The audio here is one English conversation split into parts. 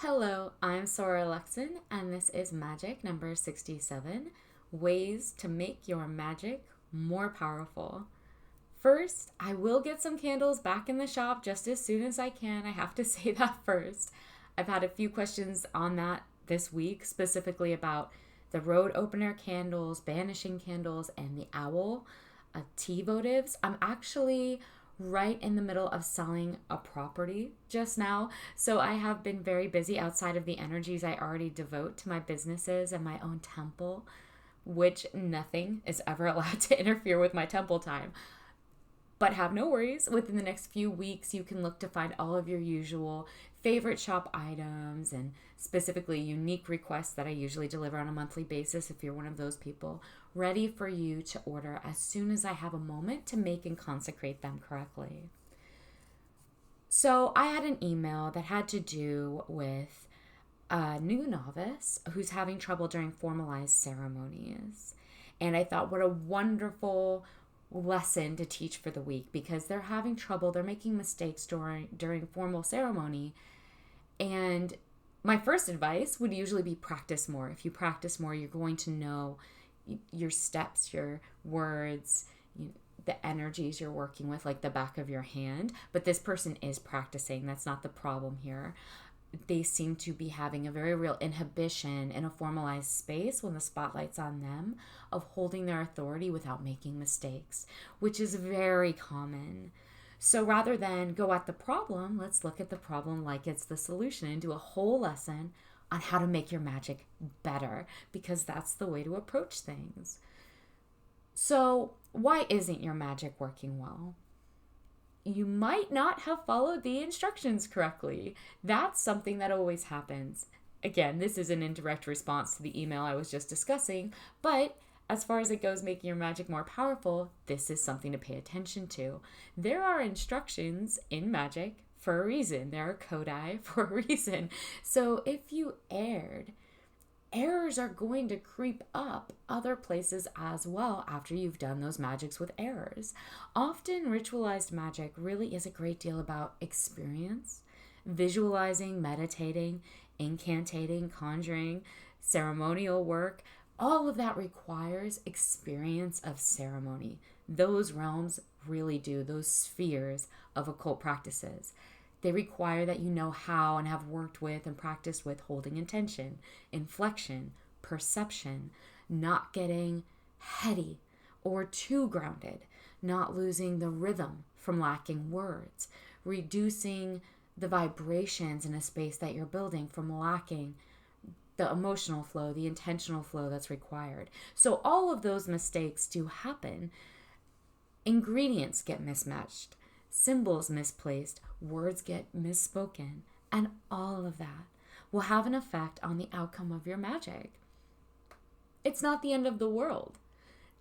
Hello, I'm Sora Luxon, and this is Magic number 67 Ways to Make Your Magic More Powerful. First, I will get some candles back in the shop just as soon as I can. I have to say that first. I've had a few questions on that this week, specifically about the road opener candles, banishing candles, and the owl tea votives. I'm actually right in the middle of selling a property just now. So I have been very busy outside of the energies I already devote to my businesses and my own temple, which nothing is ever allowed to interfere with my temple time. But have no worries, within the next few weeks, you can look to find all of your usual favorite shop items and specifically unique requests that I usually deliver on a monthly basis if you're one of those people, ready for you to order as soon as I have a moment to make and consecrate them correctly. So I had an email that had to do with a new novice who's having trouble during formalized ceremonies. And I thought, what a wonderful lesson to teach for the week, because they're having trouble, they're making mistakes during formal ceremony. And my first advice would usually be practice more. If you practice more, you're going to know your steps, your words, the energies you're working with like the back of your hand. But this person is practicing. That's not the problem here. They seem to be having a very real inhibition in a formalized space when the spotlight's on them of holding their authority without making mistakes, which is very common. So rather than go at the problem, let's look at the problem like it's the solution and do a whole lesson on how to make your magic better, because that's the way to approach things. So why isn't your magic working well? You might not have followed the instructions correctly. That's something that always happens. Again, this is an indirect response to the email I was just discussing, but as far as it goes making your magic more powerful, this is something to pay attention to. There are instructions in magic for a reason. There are codi for a reason. So if you errors are going to creep up other places as well after you've done those magics with errors. Often ritualized magic really is a great deal about experience, visualizing, meditating, incantating, conjuring, ceremonial work. All of that requires experience of ceremony. Those realms really do, those spheres of occult practices. They require that you know how and have worked with and practiced with holding intention, inflection, perception, not getting heady or too grounded, not losing the rhythm from lacking words, reducing the vibrations in a space that you're building from lacking the emotional flow, the intentional flow that's required. So all of those mistakes do happen. Ingredients get mismatched, symbols misplaced, words get misspoken, and all of that will have an effect on the outcome of your magic. It's not the end of the world.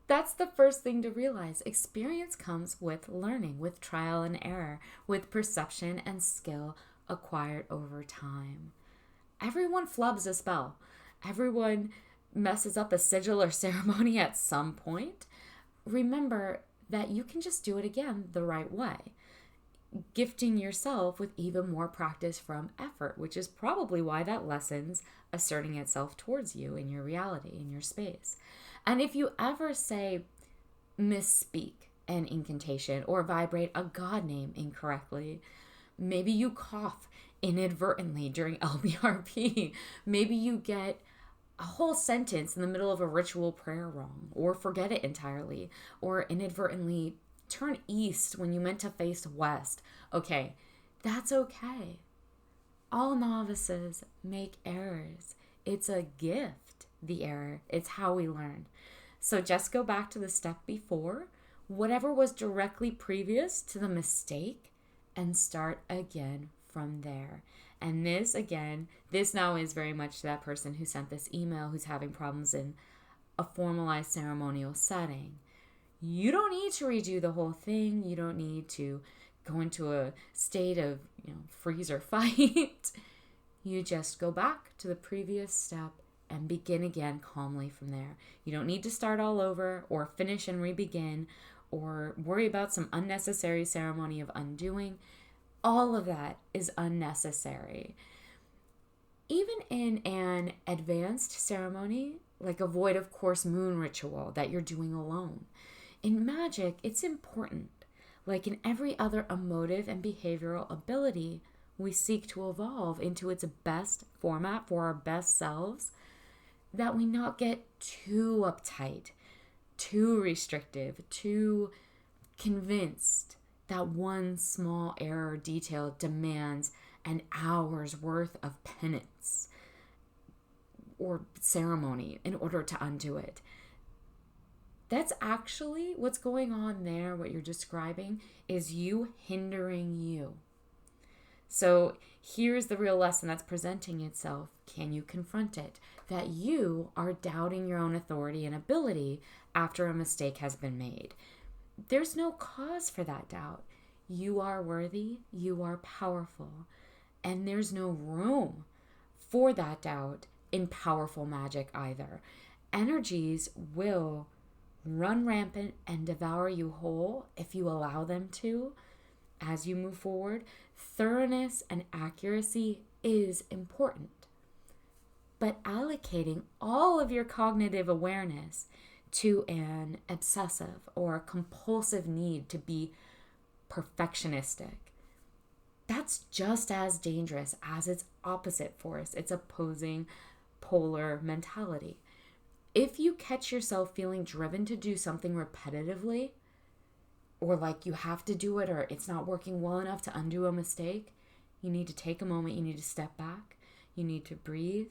That's the first thing to realize. Experience comes with learning, with trial and error, with perception and skill acquired over time. Everyone flubs a spell. Everyone messes up a sigil or ceremony at some point. Remember that you can just do it again the right way, gifting yourself with even more practice from effort, which is probably why that lesson's asserting itself towards you in your reality, in your space. And if you ever say misspeak an incantation or vibrate a god name incorrectly, maybe you cough inadvertently during LBRP, maybe you get a whole sentence in the middle of a ritual prayer wrong, or forget it entirely, or inadvertently turn east when you meant to face west. Okay, that's okay. All novices make errors. It's a gift, the error. It's how we learn. So just go back to the step before, whatever was directly previous to the mistake, and start again from there. And this now is very much that person who sent this email who's having problems in a formalized ceremonial setting. You don't need to redo the whole thing. You don't need to go into a state of, freeze or fight. You just go back to the previous step and begin again calmly from there. You don't need to start all over or finish and re-begin or worry about some unnecessary ceremony of undoing. All of that is unnecessary. in an advanced ceremony, like a void of course moon ritual that you're doing alone. In magic, it's important. Like in every other emotive and behavioral ability, we seek to evolve into its best format for our best selves, that we not get too uptight, too restrictive, too convinced that one small error or detail demands an hour's worth of penance or ceremony in order to undo it. That's actually what's going on there. What you're describing is you hindering you. So here's the real lesson that's presenting itself. Can you confront it? That you are doubting your own authority and ability after a mistake has been made. There's no cause for that doubt. You are worthy, you are powerful, and there's no room for that doubt in powerful magic either. Energies will run rampant and devour you whole if you allow them to as you move forward. Thoroughness and accuracy is important. But allocating all of your cognitive awareness to an obsessive or compulsive need to be perfectionistic, that's just as dangerous as its opposite force, its opposing polar mentality. If you catch yourself feeling driven to do something repetitively, or like you have to do it or it's not working well enough to undo a mistake, you need to take a moment, you need to step back, you need to breathe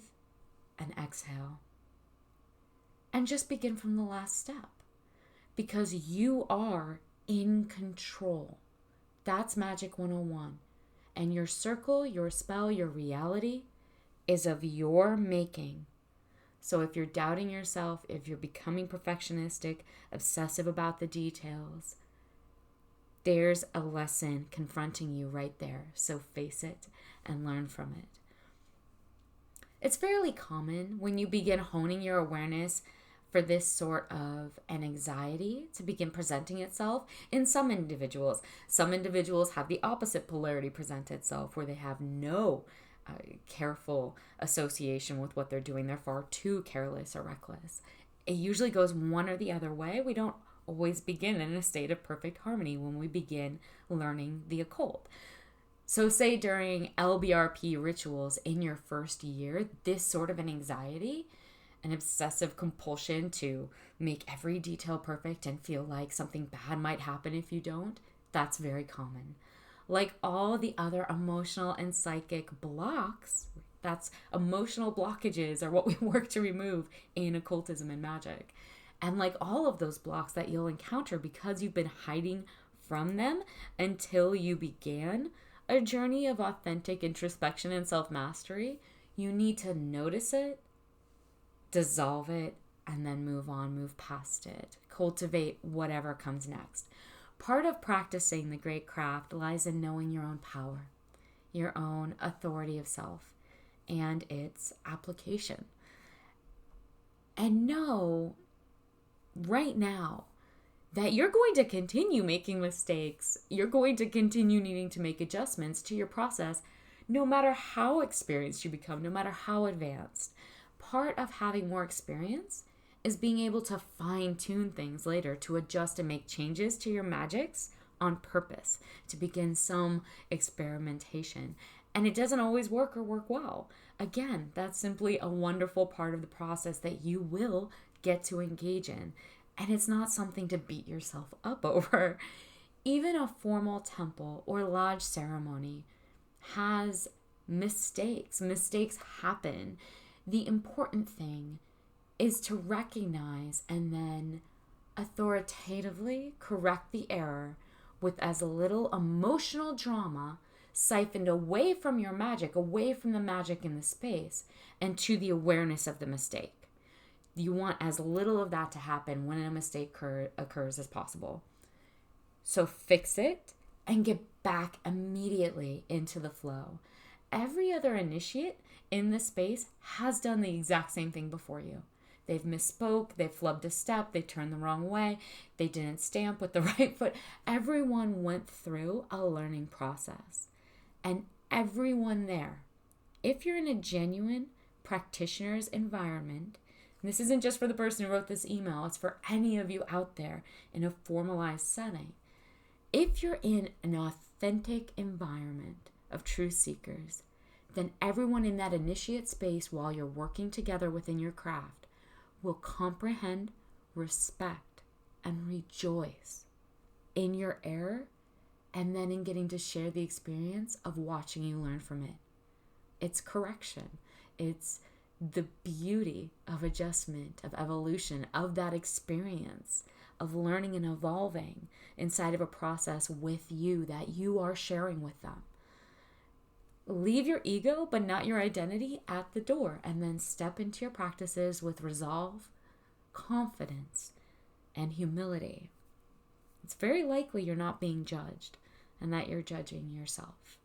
and exhale. And just begin from the last step, because you are in control. That's Magic 101. And your circle, your spell, your reality is of your making. So if you're doubting yourself, if you're becoming perfectionistic, obsessive about the details, there's a lesson confronting you right there. So face it and learn from it. It's fairly common when you begin honing your awareness for this sort of an anxiety to begin presenting itself in some individuals. Some individuals have the opposite polarity present itself, where they have no careful association with what they're doing. They're far too careless or reckless. It usually goes one or the other way. We don't always begin in a state of perfect harmony when we begin learning the occult. So say during LBRP rituals in your first year, this sort of an anxiety, an obsessive compulsion to make every detail perfect and feel like something bad might happen if you don't, that's very common. Like all the other emotional and psychic blocks, that's emotional blockages are what we work to remove in occultism and magic. And like all of those blocks that you'll encounter because you've been hiding from them until you began a journey of authentic introspection and self-mastery, you need to notice it, dissolve it, and then move on, move past it. Cultivate whatever comes next. Part of practicing the great craft lies in knowing your own power, your own authority of self, and its application. And know right now that you're going to continue making mistakes. You're going to continue needing to make adjustments to your process, no matter how experienced you become, no matter how advanced. Part of having more experience is being able to fine-tune things later, to adjust and make changes to your magics on purpose, to begin some experimentation. And it doesn't always work or work well. Again, that's simply a wonderful part of the process that you will get to engage in. And it's not something to beat yourself up over. Even a formal temple or lodge ceremony has mistakes. Mistakes happen. The important thing is to recognize and then authoritatively correct the error with as little emotional drama siphoned away from your magic, away from the magic in the space, and to the awareness of the mistake. You want as little of that to happen when a mistake occurs as possible. So fix it and get back immediately into the flow. Every other initiate in this space has done the exact same thing before you. They've misspoke, they've flubbed a step, they turned the wrong way, they didn't stamp with the right foot. Everyone went through a learning process. And everyone there, if you're in a genuine practitioner's environment, and this isn't just for the person who wrote this email, it's for any of you out there in a formalized setting. If you're in an authentic environment of truth seekers, then everyone in that initiate space while you're working together within your craft will comprehend, respect, and rejoice in your error, and then in getting to share the experience of watching you learn from it. It's correction. It's the beauty of adjustment, of evolution, of that experience, of learning and evolving inside of a process with you that you are sharing with them. Leave your ego, but not your identity, at the door, and then step into your practices with resolve, confidence, and humility. It's very likely you're not being judged and that you're judging yourself.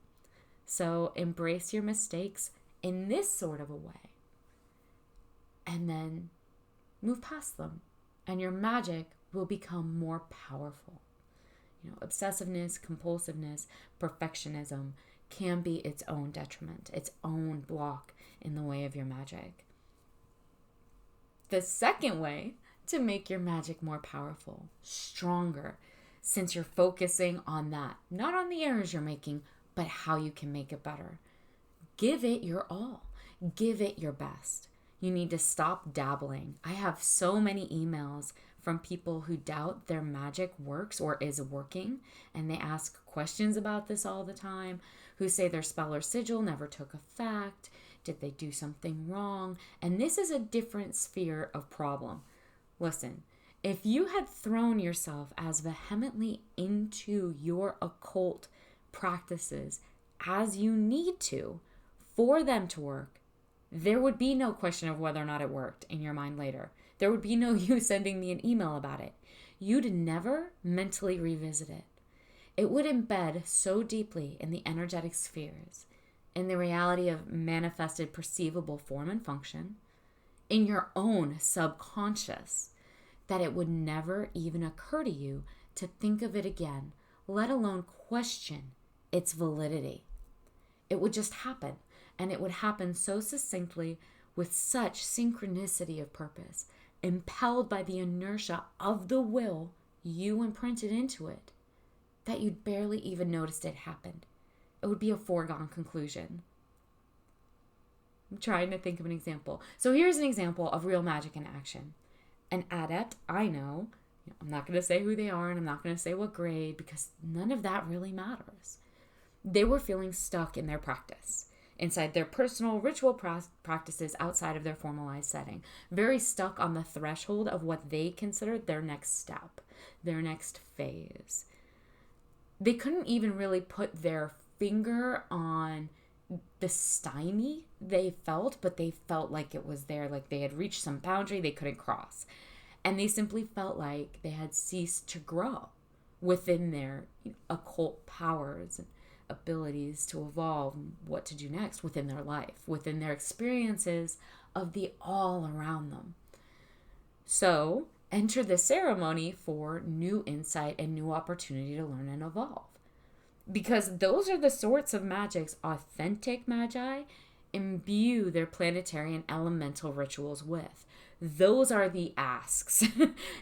So embrace your mistakes in this sort of a way, and then move past them, and your magic will become more powerful. Obsessiveness, compulsiveness, perfectionism can be its own detriment, its own block in the way of your magic. The second way to make your magic more powerful, stronger, since you're focusing on that, not on the errors you're making, but how you can make it better. Give it your all. Give it your best. You need to stop dabbling. I have so many emails from people who doubt their magic works or is working, and they ask questions about this all the time, who say their spell or sigil never took effect. Did they do something wrong? And this is a different sphere of problem. Listen, if you had thrown yourself as vehemently into your occult practices as you need to for them to work, there would be no question of whether or not it worked in your mind later. There would be no you sending me an email about it. You'd never mentally revisit it. It would embed so deeply in the energetic spheres, in the reality of manifested perceivable form and function, in your own subconscious, that it would never even occur to you to think of it again, let alone question its validity. It would just happen, and it would happen so succinctly with such synchronicity of purpose, impelled by the inertia of the will you imprinted into it, that you'd barely even noticed it happened. It would be a foregone conclusion. I'm trying to think of an example. So here's an example of real magic in action. An adept, I know, I'm not going to say who they are, and I'm not going to say what grade, because none of that really matters. They were feeling stuck in their practice, inside their personal ritual practices outside of their formalized setting, very stuck on the threshold of what they considered their next step, their next phase. They couldn't even really put their finger on the stymie they felt, but they felt like it was there, like they had reached some boundary they couldn't cross. And they simply felt like they had ceased to grow within their occult powers and abilities to evolve and what to do next within their life, within their experiences of the all around them. So enter the ceremony for new insight and new opportunity to learn and evolve. Because those are the sorts of magics authentic magi imbue their planetary and elemental rituals with. Those are the asks,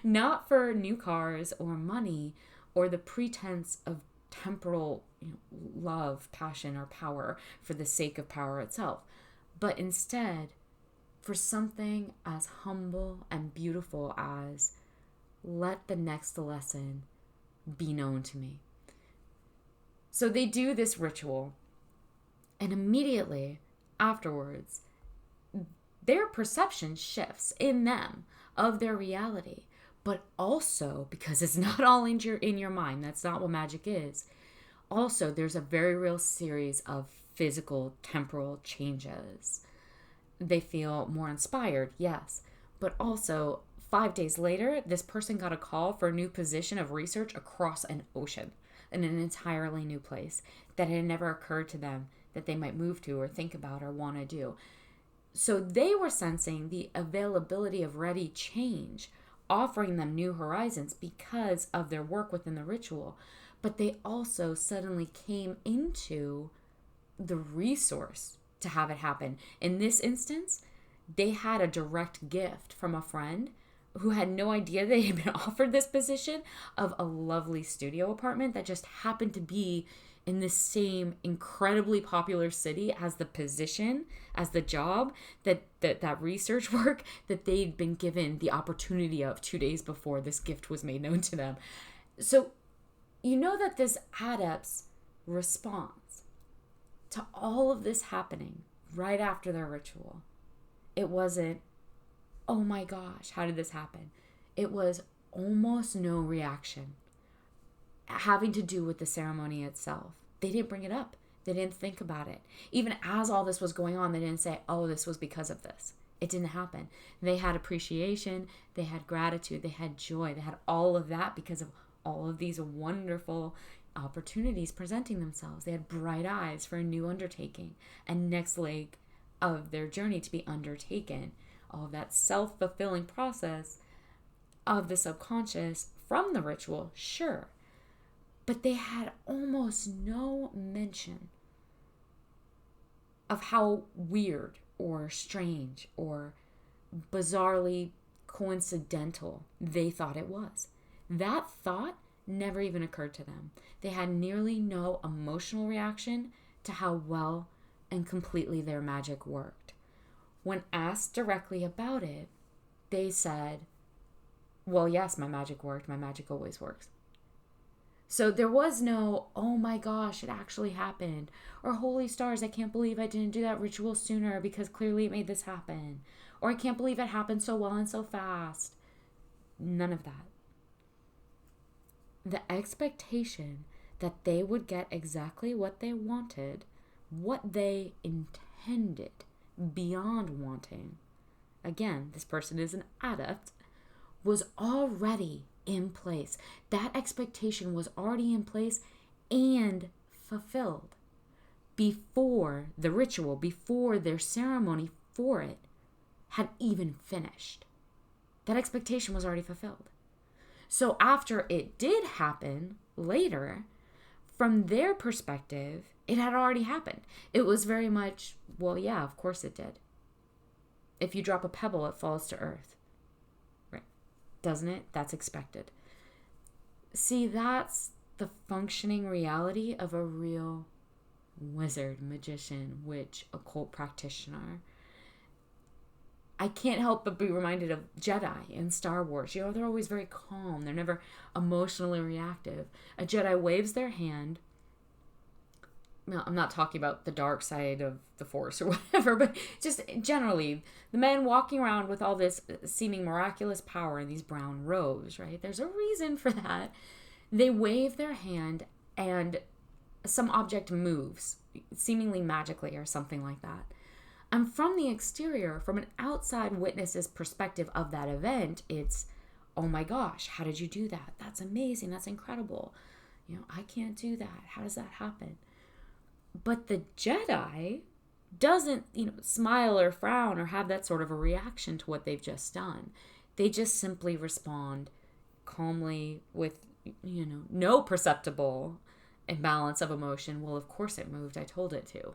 not for new cars or money or the pretense of temporal love, passion, or power for the sake of power itself, but instead for something as humble and beautiful as, let the next lesson be known to me. So they do this ritual, and immediately afterwards, their perception shifts in them of their reality, but also, because it's not all in your mind, that's not what magic is, also there's a very real series of physical temporal changes. They feel more inspired, yes, but also 5 days later, this person got a call for a new position of research across an ocean in an entirely new place that had never occurred to them that they might move to or think about or want to do. So they were sensing the availability of ready change, offering them new horizons because of their work within the ritual. But they also suddenly came into the resource to have it happen. In this instance, they had a direct gift from a friend who had no idea they had been offered this position of a lovely studio apartment that just happened to be in the same incredibly popular city as the position, as the job, that research work that they'd been given the opportunity of 2 days before this gift was made known to them. So you know that this adept's response to all of this happening right after their ritual, it wasn't, oh my gosh, how did this happen? It was almost no reaction having to do with the ceremony itself. They didn't bring it up. They didn't think about it. Even as all this was going on, they didn't say, oh, this was because of this. It didn't happen. They had appreciation, they had gratitude, they had joy, they had all of that because of all of these wonderful opportunities presenting themselves. They had bright eyes for a new undertaking, a next leg of their journey to be undertaken. All of that self-fulfilling process of the subconscious from the ritual, sure. But they had almost no mention of how weird or strange or bizarrely coincidental they thought it was. That thought never even occurred to them. They had nearly no emotional reaction to how well and completely their magic worked. When asked directly about it, they said, well, yes, my magic worked. My magic always works. So there was no, oh my gosh, it actually happened. Or holy stars, I can't believe I didn't do that ritual sooner because clearly it made this happen. Or I can't believe it happened so well and so fast. None of that. The expectation that they would get exactly what they wanted, what they intended beyond wanting, again, this person is an adept, was already in place. That expectation was already in place and fulfilled before the ritual, before their ceremony for it had even finished. That expectation was already fulfilled. So after it did happen later, from their perspective, it had already happened. It was very much, well, yeah, of course it did. If you drop a pebble, it falls to earth. Right? Doesn't it? That's expected. See, that's the functioning reality of a real wizard, magician, witch, occult practitioner. I can't help but be reminded of Jedi in Star Wars. You know, they're always very calm. They're never emotionally reactive. A Jedi waves their hand. Well, I'm not talking about the dark side of the Force or whatever, but just generally, the men walking around with all this seeming miraculous power in these brown robes, right? There's a reason for that. They wave their hand and some object moves, seemingly magically or something like that. And from the exterior, from an outside witness's perspective of that event, it's, oh my gosh, how did you do that? That's amazing. That's incredible. You know, I can't do that. How does that happen? But the Jedi doesn't, smile or frown or have that sort of a reaction to what they've just done. They just simply respond calmly with, no perceptible imbalance of emotion. Well, of course it moved. I told it to.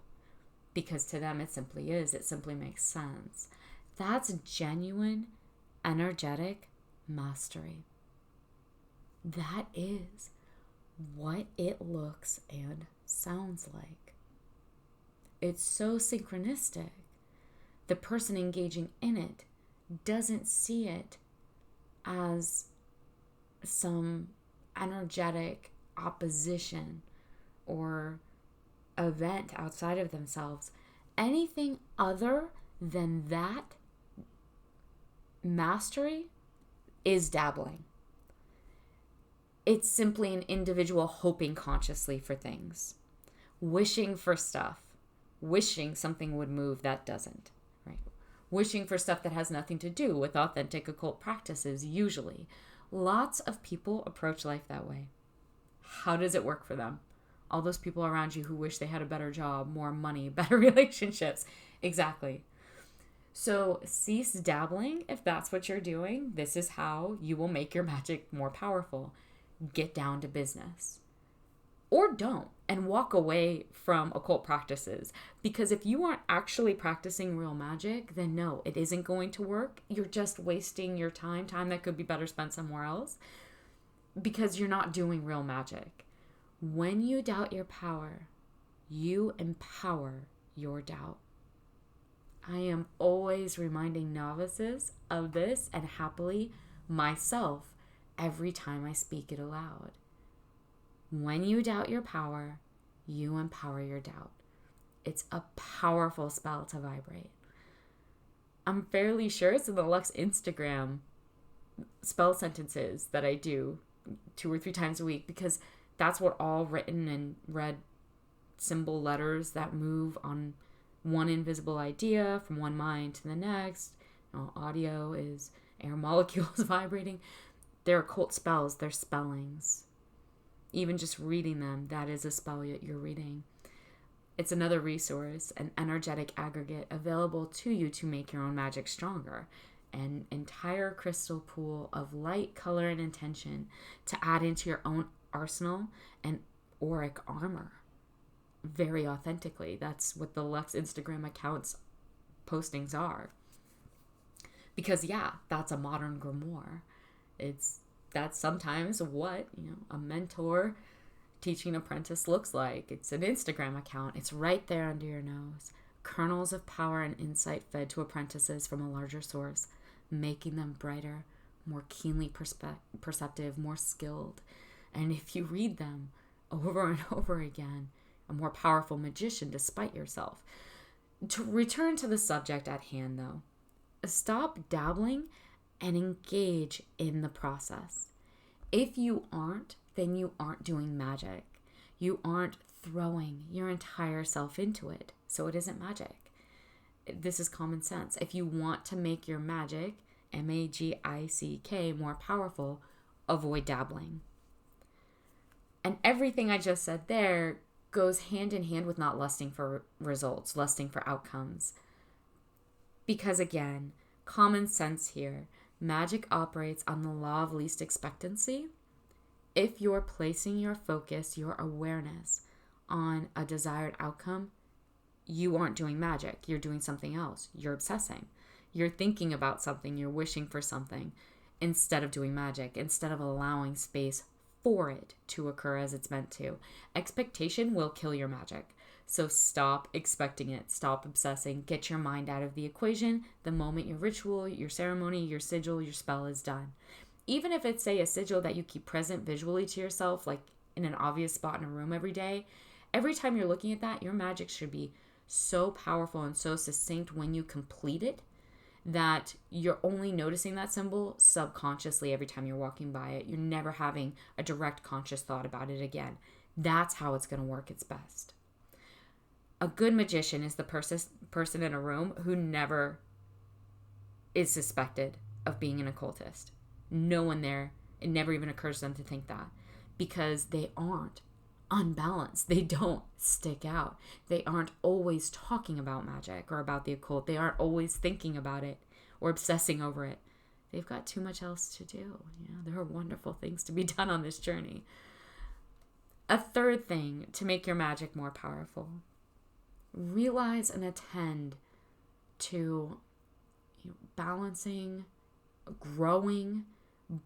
Because to them it simply is. It simply makes sense. That's genuine, energetic mastery. That is what it looks and sounds like. It's so synchronistic. The person engaging in it doesn't see it as some energetic opposition or event outside of themselves. Anything other than that mastery is dabbling. It's simply an individual hoping consciously for things, wishing for stuff, wishing something would move that doesn't, right? Wishing for stuff that has nothing to do with authentic occult practices, usually. Lots of people approach life that way. How does it work for them? All those people around you who wish they had a better job, more money, better relationships. Exactly. So cease dabbling if that's what you're doing. This is how you will make your magic more powerful. Get down to business. or don't, and walk away from occult practices. Because if you aren't actually practicing real magic, then no, it isn't going to work. You're just wasting your time that could be better spent somewhere else, because you're not doing real magic. When you doubt your power, you empower your doubt. I am always reminding novices of this, and happily myself, every time I speak it aloud. When you doubt your power, you empower your doubt. It's a powerful spell to vibrate. I'm fairly sure it's in the Lux Instagram spell sentences that I do 2 or 3 times a week, because that's what all written and read symbol letters that move on one invisible idea from one mind to the next. Audio is air molecules vibrating. They're occult spells. They're spellings. Even just reading them, that is a spell that you're reading. It's another resource, an energetic aggregate available to you to make your own magic stronger. An entire crystal pool of light, color, and intention to add into your own arsenal and auric armor. Very authentically. That's what the Lux Instagram account's postings are. Because that's a modern grimoire. That's sometimes what, a mentor teaching an apprentice looks like. It's an Instagram account. It's right there under your nose. Kernels of power and insight fed to apprentices from a larger source, making them brighter, more keenly perceptive, more skilled. And if you read them over and over again, a more powerful magician despite yourself. To return to the subject at hand, though, stop dabbling and engage in the process. If you aren't, then you aren't doing magic. You aren't throwing your entire self into it, so it isn't magic. This is common sense. If you want to make your magic, Magick, more powerful, avoid dabbling. And everything I just said there goes hand in hand with not lusting for results, lusting for outcomes. Because again, common sense here. Magic operates on the law of least expectancy. If you're placing your focus, your awareness on a desired outcome, you aren't doing magic. You're doing something else. You're obsessing. You're thinking about something. You're wishing for something instead of doing magic, instead of allowing space for it to occur as it's meant to. Expectation will kill your magic. So stop expecting it. Stop obsessing. Get your mind out of the equation the moment your ritual, your ceremony, your sigil, your spell is done. Even if it's, say, a sigil that you keep present visually to yourself, like in an obvious spot in a room every day, every time you're looking at that, your magic should be so powerful and so succinct when you complete it that you're only noticing that symbol subconsciously every time you're walking by it. You're never having a direct conscious thought about it again. That's how it's going to work its best. A good magician is the person in a room who never is suspected of being an occultist. No one there, it never even occurs to them to think that, because they aren't unbalanced. They don't stick out. They aren't always talking about magic or about the occult. They aren't always thinking about it or obsessing over it. They've got too much else to do. There are wonderful things to be done on this journey. A third thing to make your magic more powerful: realize and attend to balancing, growing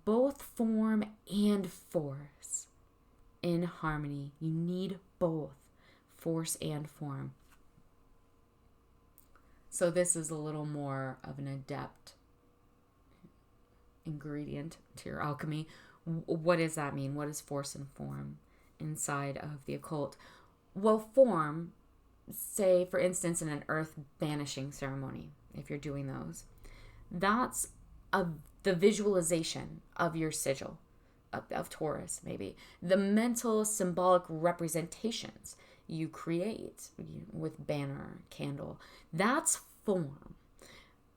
both form and force in harmony. You need both force and form. So this is a little more of an adept ingredient to your alchemy. What does that mean? What is force and form inside of the occult? Well, form, say for instance in an earth banishing ceremony, if you're doing those, that's the visualization of your sigil, of Taurus maybe. The mental symbolic representations you create with banner, candle, that's form.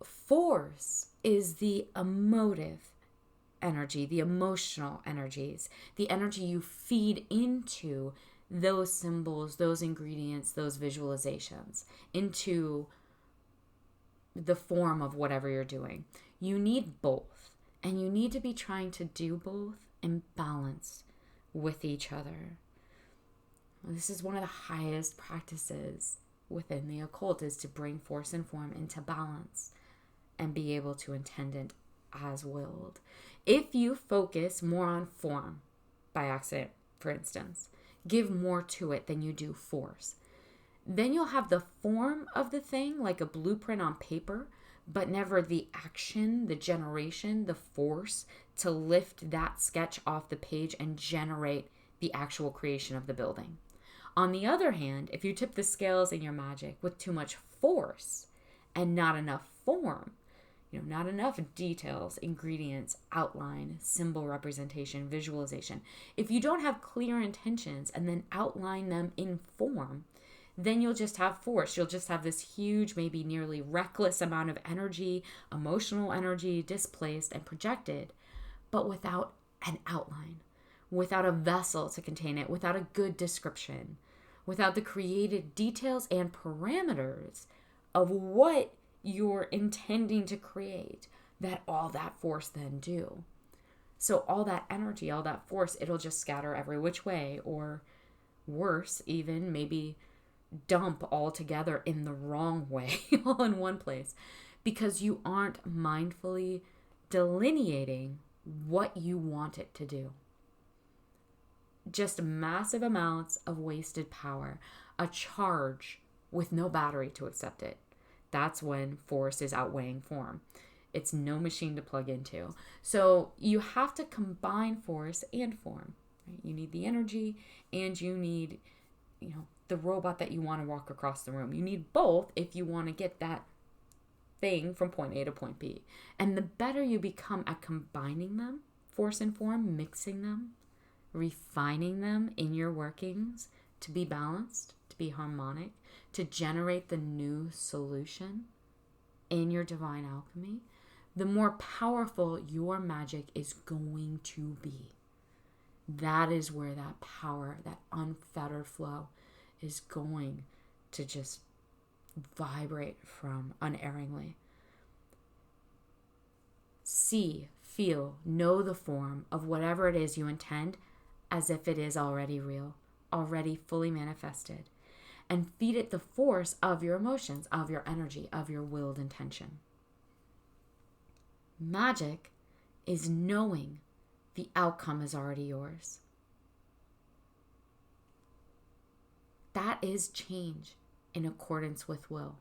Force is the emotive energy, the emotional energies, the energy you feed into those symbols, those ingredients, those visualizations, into the form of whatever you're doing. You need both, and you need to be trying to do both in balance with each other. This is one of the highest practices within the occult, is to bring force and form into balance and be able to intend it as willed. If you focus more on form by accident, for instance, give more to it than you do force, then you'll have the form of the thing like a blueprint on paper, but never the action, the generation, the force to lift that sketch off the page and generate the actual creation of the building. On the other hand, if you tip the scales in your magic with too much force and not enough form, not enough details, ingredients, outline, symbol representation, visualization, if you don't have clear intentions and then outline them in form, then you'll just have force. You'll just have this huge, maybe nearly reckless amount of energy, emotional energy, displaced and projected, but without an outline, without a vessel to contain it, without a good description, without the created details and parameters of what you're intending to create, that all that force then do. So all that energy, all that force, it'll just scatter every which way, or worse, even maybe dump all together in the wrong way, all in one place, because you aren't mindfully delineating what you want it to do. Just massive amounts of wasted power, a charge with no battery to accept it. That's when force is outweighing form. It's no machine to plug into. So you have to combine force and form. Right? You need the energy, and you need, the robot that you want to walk across the room. You need both if you want to get that thing from point A to point B. And the better you become at combining them, force and form, mixing them, refining them in your workings to be balanced, to be harmonic, to generate the new solution in your divine alchemy, the more powerful your magic is going to be. That is where that power, that unfettered flow, is going to just vibrate from unerringly. See, feel, know the form of whatever it is you intend as if it is already real, already fully manifested, and feed it the force of your emotions, of your energy, of your willed intention. Magic is knowing the outcome is already yours. That is change in accordance with will.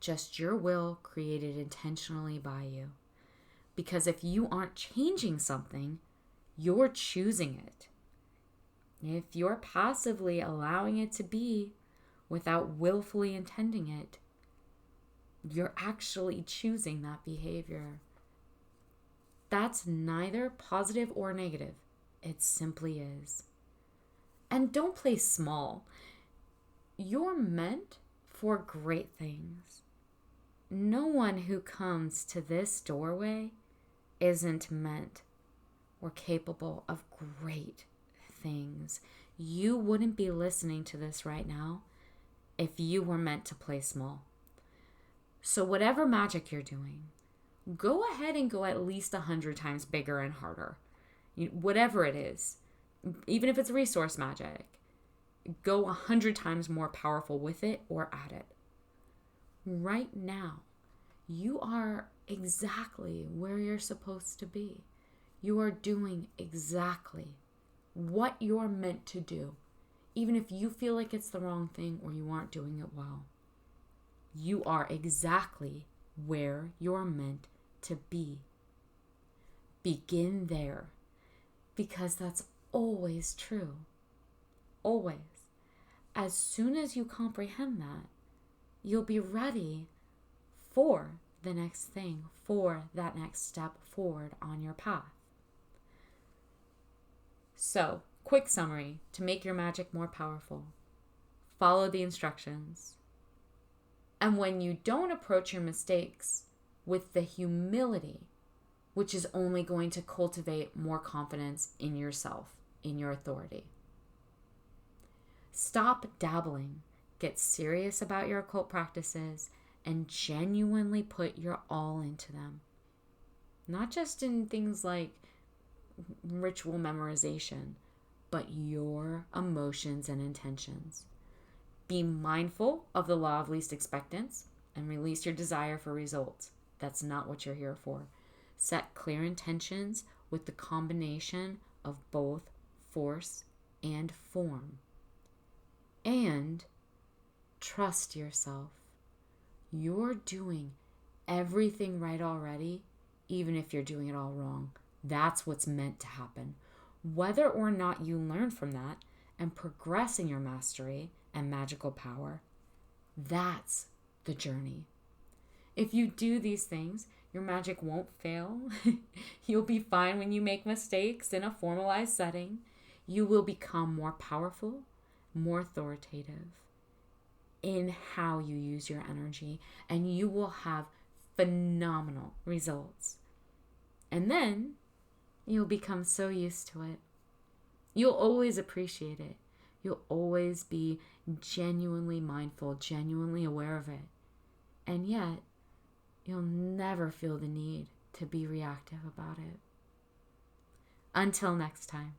Just your will created intentionally by you. Because if you aren't changing something, you're choosing it. If you're passively allowing it to be without willfully intending it, you're actually choosing that behavior. That's neither positive or negative. It simply is. And don't play small. You're meant for great things. No one who comes to this doorway isn't meant or capable of great things. You wouldn't be listening to this right now if you were meant to play small. So whatever magic you're doing, go ahead and go at least 100 times bigger and harder. Whatever it is. Even if it's resource magic, go 100 times more powerful with it or at it. Right now, you are exactly where you're supposed to be. You are doing exactly what you're meant to do, even if you feel like it's the wrong thing or you aren't doing it well. You are exactly where you're meant to be. Begin there, because that's always true. Always. As soon as you comprehend that, you'll be ready for the next thing, for that next step forward on your path. So, quick summary to make your magic more powerful. Follow the instructions. And when you don't approach your mistakes with the humility, which is only going to cultivate more confidence in yourself, in your authority. Stop dabbling. Get serious about your occult practices and genuinely put your all into them. Not just in things like ritual memorization, but your emotions and intentions. Be mindful of the law of least expectance and release your desire for results. That's not what you're here for. Set clear intentions with the combination of both force and form. And trust yourself. You're doing everything right already, even if you're doing it all wrong. That's what's meant to happen. Whether or not you learn from that and progress in your mastery and magical power, that's the journey. If you do these things, your magic won't fail. You'll be fine when you make mistakes in a formalized setting. You will become more powerful, more authoritative in how you use your energy, and you will have phenomenal results. And then you'll become so used to it. You'll always appreciate it. You'll always be genuinely mindful, genuinely aware of it. And yet, you'll never feel the need to be reactive about it. Until next time.